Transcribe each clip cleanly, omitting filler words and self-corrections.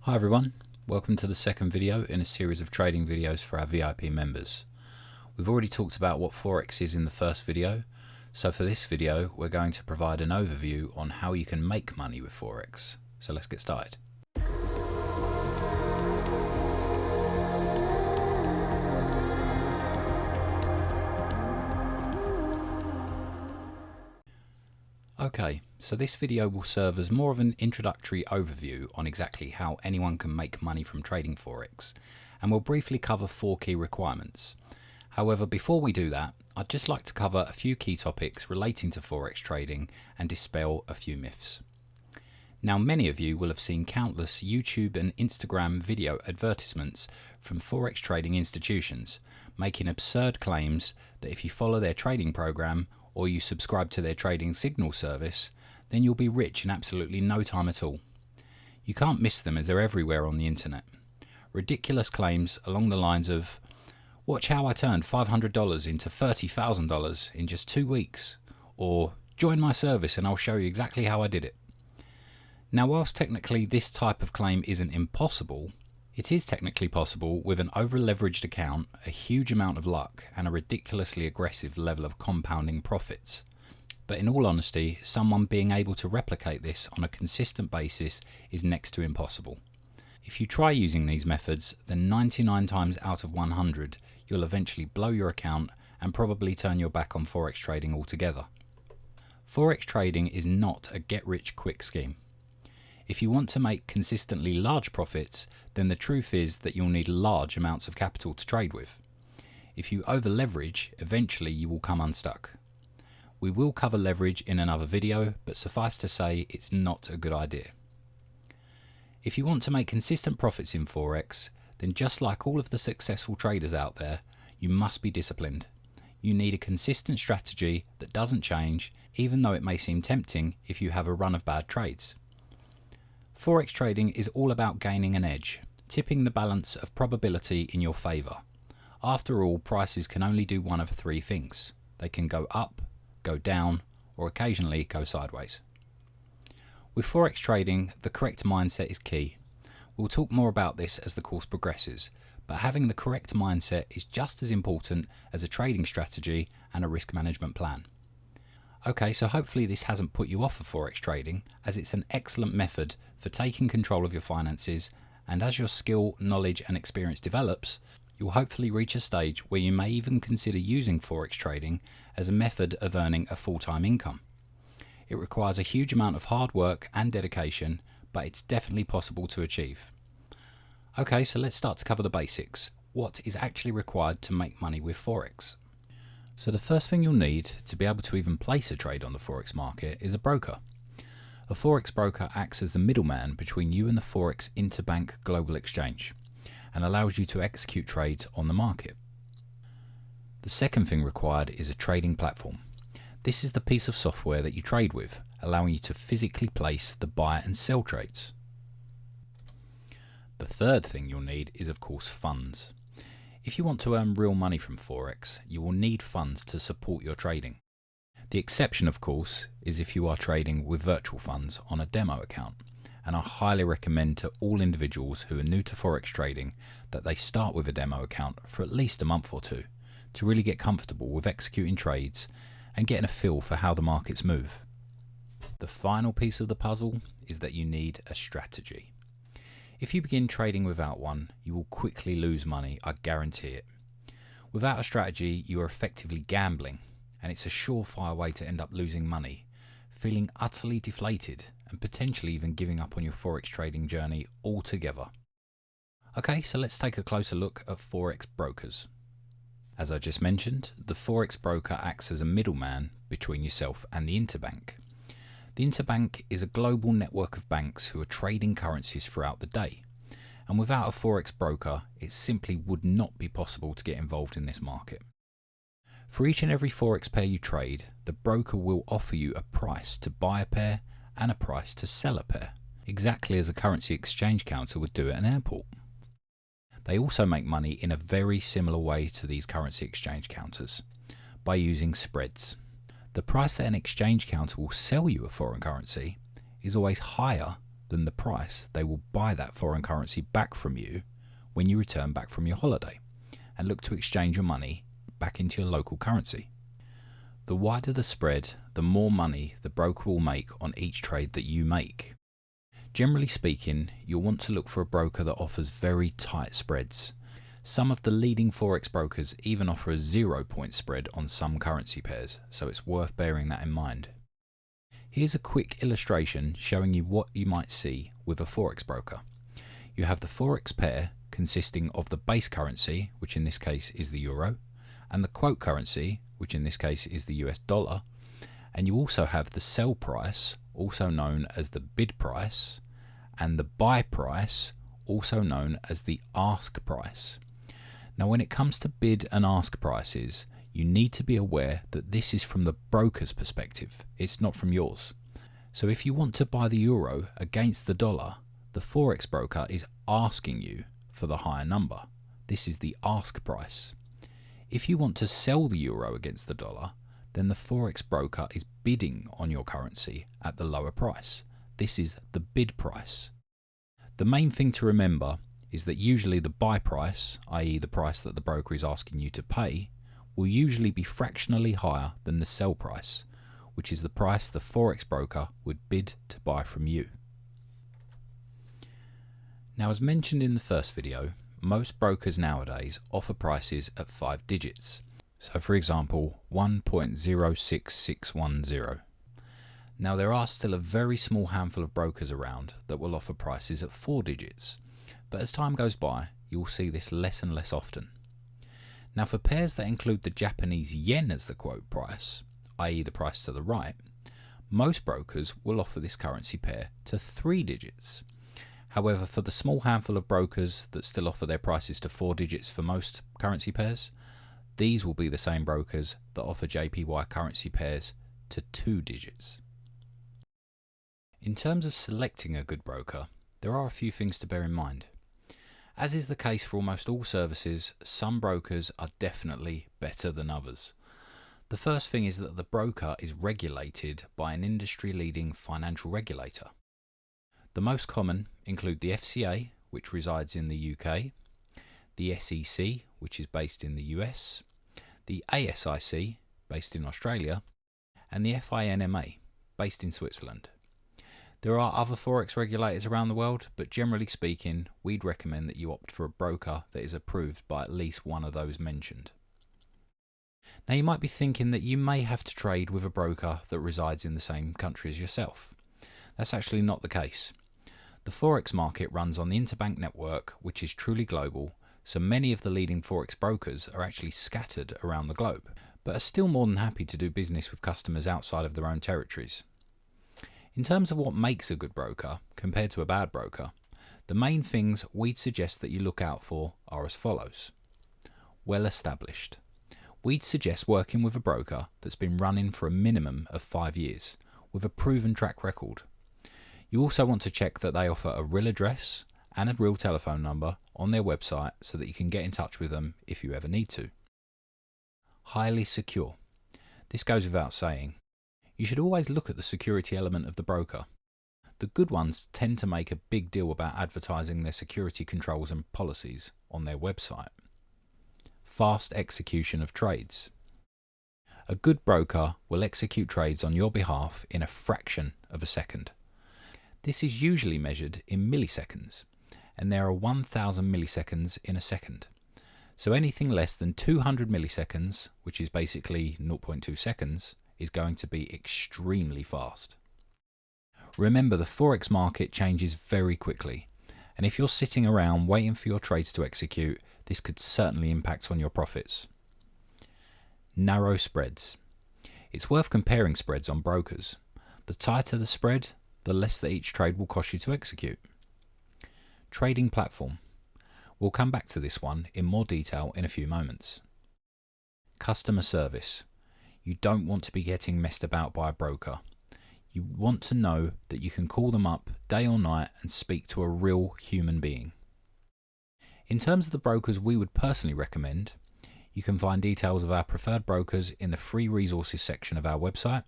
Hi everyone, welcome to the second video in a series of trading videos for our VIP members. We've already talked about what Forex is in the first video, so for this video we're going to provide an overview on how you can make money with Forex. So let's get started. Okay, so this video will serve as more of an introductory overview on exactly how anyone can make money from trading Forex, and we'll briefly cover 4 key requirements. However, before we do that, I'd just like to cover a few key topics relating to Forex trading and dispel a few myths. Now, many of you will have seen countless YouTube and Instagram video advertisements from Forex trading institutions making absurd claims that if you follow their trading program or you subscribe to their trading signal service, then you'll be rich in absolutely no time at all. You can't miss them as they're everywhere on the internet. Ridiculous claims along the lines of, "Watch how I turned $500 into $30,000 in just 2 weeks," or "Join my service and I'll show you exactly how I did it." Now, whilst technically this type of claim isn't impossible, it is technically possible with an over-leveraged account, a huge amount of luck, and a ridiculously aggressive level of compounding profits. But in all honesty, someone being able to replicate this on a consistent basis is next to impossible. If you try using these methods, then 99 times out of 100, you'll eventually blow your account and probably turn your back on Forex trading altogether. Forex trading is not a get-rich-quick scheme. If you want to make consistently large profits, then the truth is that you'll need large amounts of capital to trade with. If you over-leverage, eventually you will come unstuck. We will cover leverage in another video, but suffice to say it's not a good idea. If you want to make consistent profits in Forex, then just like all of the successful traders out there, you must be disciplined. You need a consistent strategy that doesn't change, even though it may seem tempting if you have a run of bad trades. Forex trading is all about gaining an edge, tipping the balance of probability in your favour. After all, prices can only do one of 3 things. They can go up, go down, or occasionally go sideways. With Forex trading, the correct mindset is key. We'll talk more about this as the course progresses, but having the correct mindset is just as important as a trading strategy and a risk management plan. Okay, so hopefully this hasn't put you off of Forex trading, as it's an excellent method for taking control of your finances, and as your skill, knowledge and experience develops, you'll hopefully reach a stage where you may even consider using Forex trading as a method of earning a full-time income. It requires a huge amount of hard work and dedication, but it's definitely possible to achieve. Okay, so let's start to cover the basics. What is actually required to make money with Forex? So the first thing you'll need to be able to even place a trade on the Forex market is a broker. A Forex broker acts as the middleman between you and the Forex interbank global exchange and allows you to execute trades on the market. The second thing required is a trading platform. This is the piece of software that you trade with, allowing you to physically place the buy and sell trades. The third thing you'll need is, of course, funds. If you want to earn real money from Forex, you will need funds to support your trading. The exception, of course, is if you are trading with virtual funds on a demo account, and I highly recommend to all individuals who are new to Forex trading that they start with a demo account for at least a month or 2 to really get comfortable with executing trades and getting a feel for how the markets move. The final piece of the puzzle is that you need a strategy. If you begin trading without one, you will quickly lose money, I guarantee it. Without a strategy, you are effectively gambling, and it's a surefire way to end up losing money, feeling utterly deflated, and potentially even giving up on your Forex trading journey altogether. Okay, so let's take a closer look at Forex Brokers. As I just mentioned, the Forex broker acts as a middleman between yourself and the interbank. The interbank is a global network of banks who are trading currencies throughout the day, and without a Forex broker, it simply would not be possible to get involved in this market. For each and every Forex pair you trade, the broker will offer you a price to buy a pair and a price to sell a pair, exactly as a currency exchange counter would do at an airport. They also make money in a very similar way to these currency exchange counters, by using spreads. The price that an exchange counter will sell you a foreign currency is always higher than the price they will buy that foreign currency back from you when you return back from your holiday and look to exchange your money back into your local currency. The wider the spread, the more money the broker will make on each trade that you make. Generally speaking, you'll want to look for a broker that offers very tight spreads. Some of the leading Forex brokers even offer a 0-point spread on some currency pairs, so it's worth bearing that in mind. Here's a quick illustration showing you what you might see with a Forex broker. You have the Forex pair consisting of the base currency, which in this case is the euro, and the quote currency, which in this case is the US dollar, and you also have the sell price, also known as the bid price, and the buy price, also known as the ask price. Now when it comes to bid and ask prices, you need to be aware that this is from the broker's perspective, it's not from yours. So if you want to buy the euro against the dollar, the Forex broker is asking you for the higher number. This is the ask price. If you want to sell the euro against the dollar, then the Forex broker is bidding on your currency at the lower price. This is the bid price. The main thing to remember is that usually the buy price, i.e. the price that the broker is asking you to pay, will usually be fractionally higher than the sell price, which is the price the Forex broker would bid to buy from you. Now, as mentioned in the first video, most brokers nowadays offer prices at 5 digits. So for example, 1.06610. Now there are still a very small handful of brokers around that will offer prices at 4 digits, but as time goes by, you will see this less and less often. Now for pairs that include the Japanese yen as the quote price, i.e. the price to the right, most brokers will offer this currency pair to 3 digits. However, for the small handful of brokers that still offer their prices to 4 digits for most currency pairs, these will be the same brokers that offer JPY currency pairs to 2 digits. In terms of selecting a good broker, there are a few things to bear in mind. As is the case for almost all services, some brokers are definitely better than others. The first thing is that the broker is regulated by an industry-leading financial regulator. The most common include the FCA, which resides in the UK, the SEC, which is based in the US, the ASIC, based in Australia, and the FINMA, based in Switzerland. There are other Forex regulators around the world, but generally speaking, we'd recommend that you opt for a broker that is approved by at least one of those mentioned. Now you might be thinking that you may have to trade with a broker that resides in the same country as yourself. That's actually not the case. The Forex market runs on the interbank network, which is truly global, so many of the leading Forex brokers are actually scattered around the globe, but are still more than happy to do business with customers outside of their own territories. In terms of what makes a good broker compared to a bad broker, the main things we'd suggest that you look out for are as follows. Well established. We'd suggest working with a broker that's been running for a minimum of 5 years, with a proven track record. You also want to check that they offer a real address and a real telephone number on their website so that you can get in touch with them if you ever need to. Highly secure. This goes without saying. You should always look at the security element of the broker. The good ones tend to make a big deal about advertising their security controls and policies on their website. Fast execution of trades. A good broker will execute trades on your behalf in a fraction of a second. This is usually measured in milliseconds, and there are 1000 milliseconds in a second. So anything less than 200 milliseconds, which is basically 0.2 seconds, is going to be extremely fast. Remember, the Forex market changes very quickly, and if you're sitting around waiting for your trades to execute, this could certainly impact on your profits. Narrow spreads. It's worth comparing spreads on brokers. The tighter the spread, the less that each trade will cost you to execute. Trading platform. We'll come back to this one in more detail in a few moments. Customer service. You don't want to be getting messed about by a broker. You want to know that you can call them up day or night and speak to a real human being. In terms of the brokers we would personally recommend, you can find details of our preferred brokers in the free resources section of our website,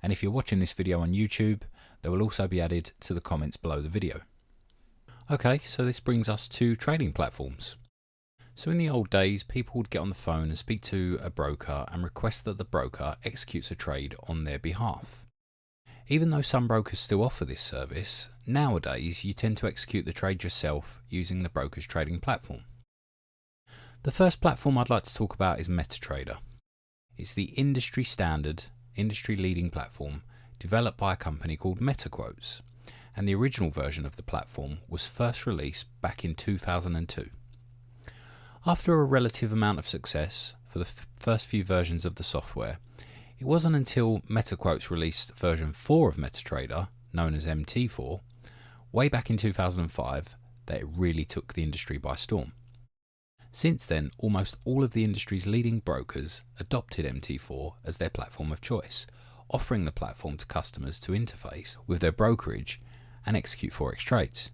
And if you're watching this video on YouTube, they will also be added to the comments below the video. Okay, so this brings us to trading platforms. So in the old days, people would get on the phone and speak to a broker and request that the broker executes a trade on their behalf. Even though some brokers still offer this service, nowadays you tend to execute the trade yourself using the broker's trading platform. The first platform I'd like to talk about is MetaTrader. It's the industry standard, industry leading platform developed by a company called MetaQuotes, and the original version of the platform was first released back in 2002. After a relative amount of success for the first few versions of the software, it wasn't until MetaQuotes released version 4 of MetaTrader, known as MT4, way back in 2005, that it really took the industry by storm. Since then, almost all of the industry's leading brokers adopted MT4 as their platform of choice, offering the platform to customers to interface with their brokerage and execute Forex trades.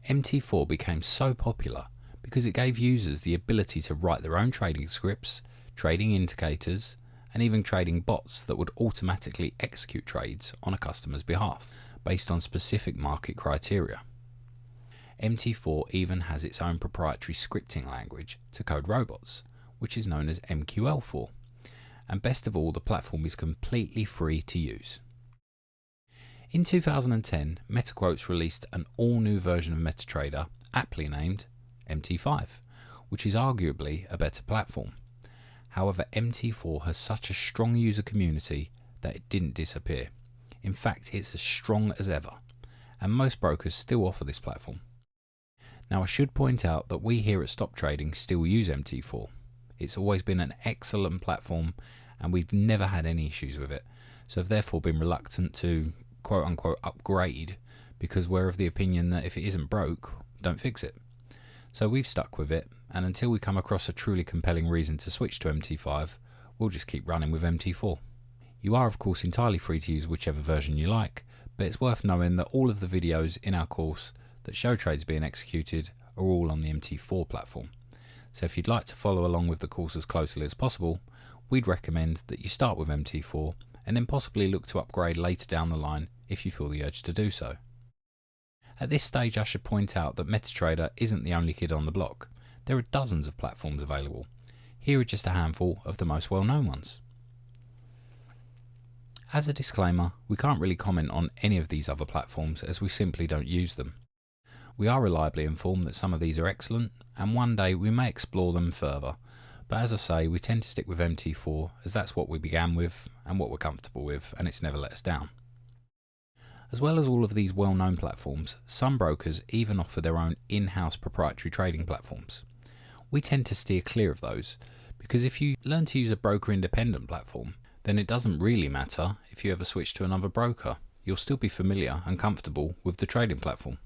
MT4 became so popular because it gave users the ability to write their own trading scripts, trading indicators, and even trading bots that would automatically execute trades on a customer's behalf based on specific market criteria. MT4 even has its own proprietary scripting language to code robots, which is known as MQL4. And best of all, the platform is completely free to use. In 2010, MetaQuotes released an all-new version of MetaTrader, aptly named MT5, which is arguably a better platform. However, MT4 has such a strong user community that it didn't disappear. In fact, it's as strong as ever, and most brokers still offer this platform. Now, I should point out that we here at Stop Trading still use MT4. It's always been an excellent platform, and we've never had any issues with it, so have therefore been reluctant to quote-unquote upgrade, because we're of the opinion that if it isn't broke, don't fix it. So we've stuck with it, and until we come across a truly compelling reason to switch to MT5, we'll just keep running with MT4. You are of course entirely free to use whichever version you like, but it's worth knowing that all of the videos in our course that show trades being executed are all on the MT4 platform. So if you'd like to follow along with the course as closely as possible, we'd recommend that you start with MT4 and then possibly look to upgrade later down the line if you feel the urge to do so. At this stage, I should point out that MetaTrader isn't the only kid on the block. There are dozens of platforms available. Here are just a handful of the most well-known ones. As a disclaimer, we can't really comment on any of these other platforms as we simply don't use them. We are reliably informed that some of these are excellent, and one day we may explore them further, but as I say, we tend to stick with MT4 as that's what we began with and what we're comfortable with, and it's never let us down. As well as all of these well-known platforms, some brokers even offer their own in-house proprietary trading platforms. We tend to steer clear of those, because if you learn to use a broker-independent platform, then it doesn't really matter if you ever switch to another broker. You'll still be familiar and comfortable with the trading platform.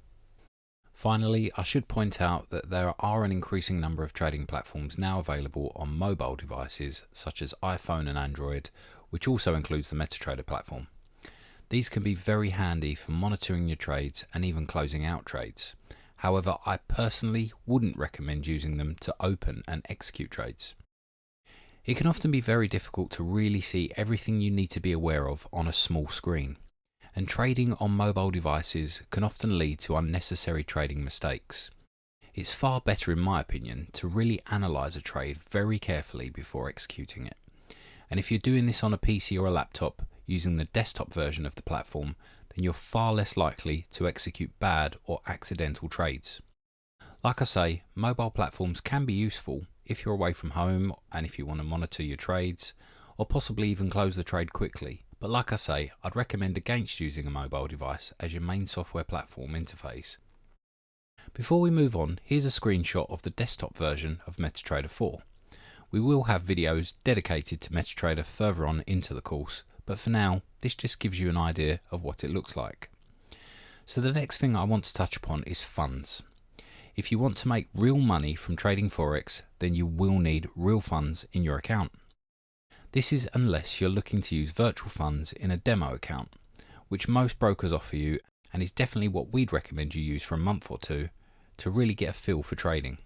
Finally, I should point out that there are an increasing number of trading platforms now available on mobile devices such as iPhone and Android, which also includes the MetaTrader platform. These can be very handy for monitoring your trades and even closing out trades. However, I personally wouldn't recommend using them to open and execute trades. It can often be very difficult to really see everything you need to be aware of on a small screen, and trading on mobile devices can often lead to unnecessary trading mistakes. It's far better, in my opinion, to really analyse a trade very carefully before executing it. And if you're doing this on a PC or a laptop using the desktop version of the platform, then you're far less likely to execute bad or accidental trades. Like I say, mobile platforms can be useful if you're away from home and if you want to monitor your trades, or possibly even close the trade quickly. But like I say, I'd recommend against using a mobile device as your main software platform interface. Before we move on, here's a screenshot of the desktop version of MetaTrader 4. We will have videos dedicated to MetaTrader further on into the course, but for now, this just gives you an idea of what it looks like. So the next thing I want to touch upon is funds. If you want to make real money from trading Forex, then you will need real funds in your account. This is unless you're looking to use virtual funds in a demo account, which most brokers offer you, and is definitely what we'd recommend you use for a month or two to really get a feel for trading.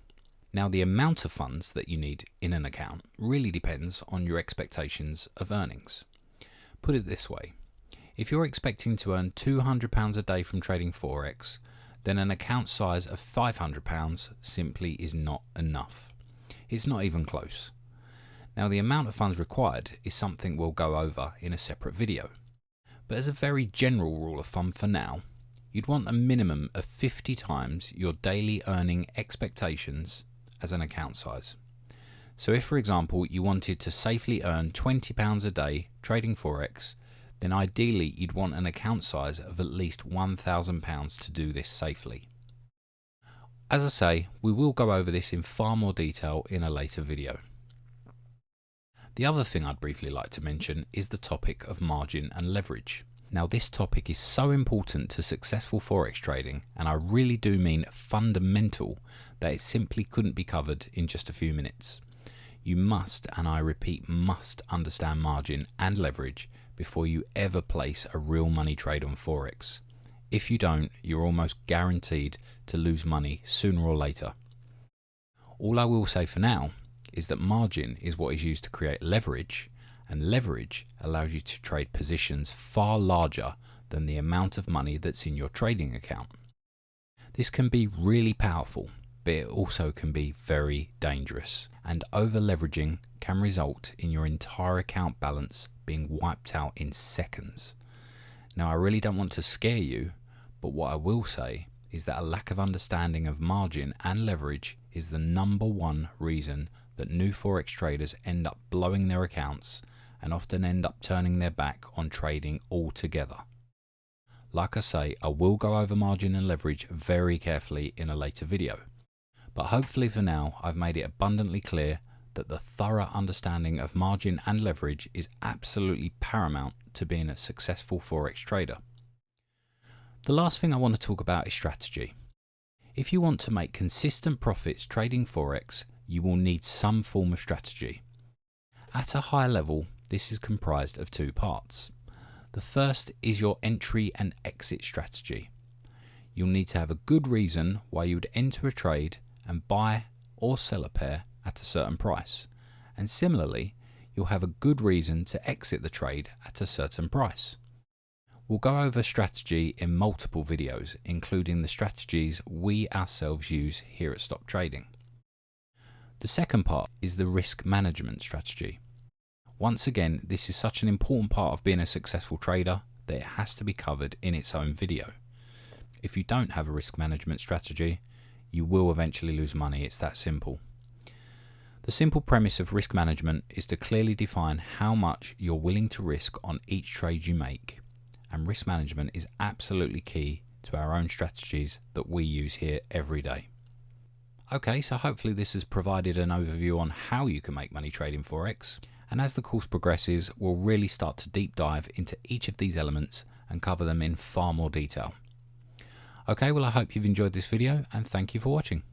Now, the amount of funds that you need in an account really depends on your expectations of earnings. Put it this way, If you're expecting to earn £200 a day from trading Forex, then an account size of £500 simply is not enough. It's not even close. Now, the amount of funds required is something we'll go over in a separate video. But as a very general rule of thumb for now, you'd want a minimum of 50 times your daily earning expectations as an account size. So if, for example, you wanted to safely earn £20 a day trading Forex, then ideally you'd want an account size of at least £1,000 to do this safely. As I say, we will go over this in far more detail in a later video. The other thing I'd briefly like to mention is the topic of margin and leverage. Now, this topic is so important to successful Forex trading, and I really do mean fundamental, that it simply couldn't be covered in just a few minutes. You must, and I repeat must, understand margin and leverage before you ever place a real money trade on Forex. If you don't, you're almost guaranteed to lose money sooner or later. All I will say for now is that margin is what is used to create leverage, and leverage allows you to trade positions far larger than the amount of money that's in your trading account. This can be really powerful, but it also can be very dangerous, and over leveraging can result in your entire account balance being wiped out in seconds. Now, I really don't want to scare you, but what I will say is that a lack of understanding of margin and leverage is the #1 reason that new Forex traders end up blowing their accounts and often end up turning their back on trading altogether. Like I say, I will go over margin and leverage very carefully in a later video, but hopefully for now I've made it abundantly clear that the thorough understanding of margin and leverage is absolutely paramount to being a successful Forex trader. The last thing I want to talk about is strategy. If you want to make consistent profits trading Forex, you will need some form of strategy. At a high level, this is comprised of two parts. The first is your entry and exit strategy. You'll need to have a good reason why you would enter a trade and buy or sell a pair at a certain price. And similarly, you'll have a good reason to exit the trade at a certain price. We'll go over strategy in multiple videos, including the strategies we ourselves use here at Stop Trading. The second part is the risk management strategy. Once again, this is such an important part of being a successful trader that it has to be covered in its own video. If you don't have a risk management strategy, you will eventually lose money. It's that simple. The simple premise of risk management is to clearly define how much you're willing to risk on each trade you make. And risk management is absolutely key to our own strategies that we use here every day. Okay, so hopefully this has provided an overview on how you can make money trading Forex. And as the course progresses, we'll really start to deep dive into each of these elements and cover them in far more detail. Okay, well, I hope you've enjoyed this video and thank you for watching.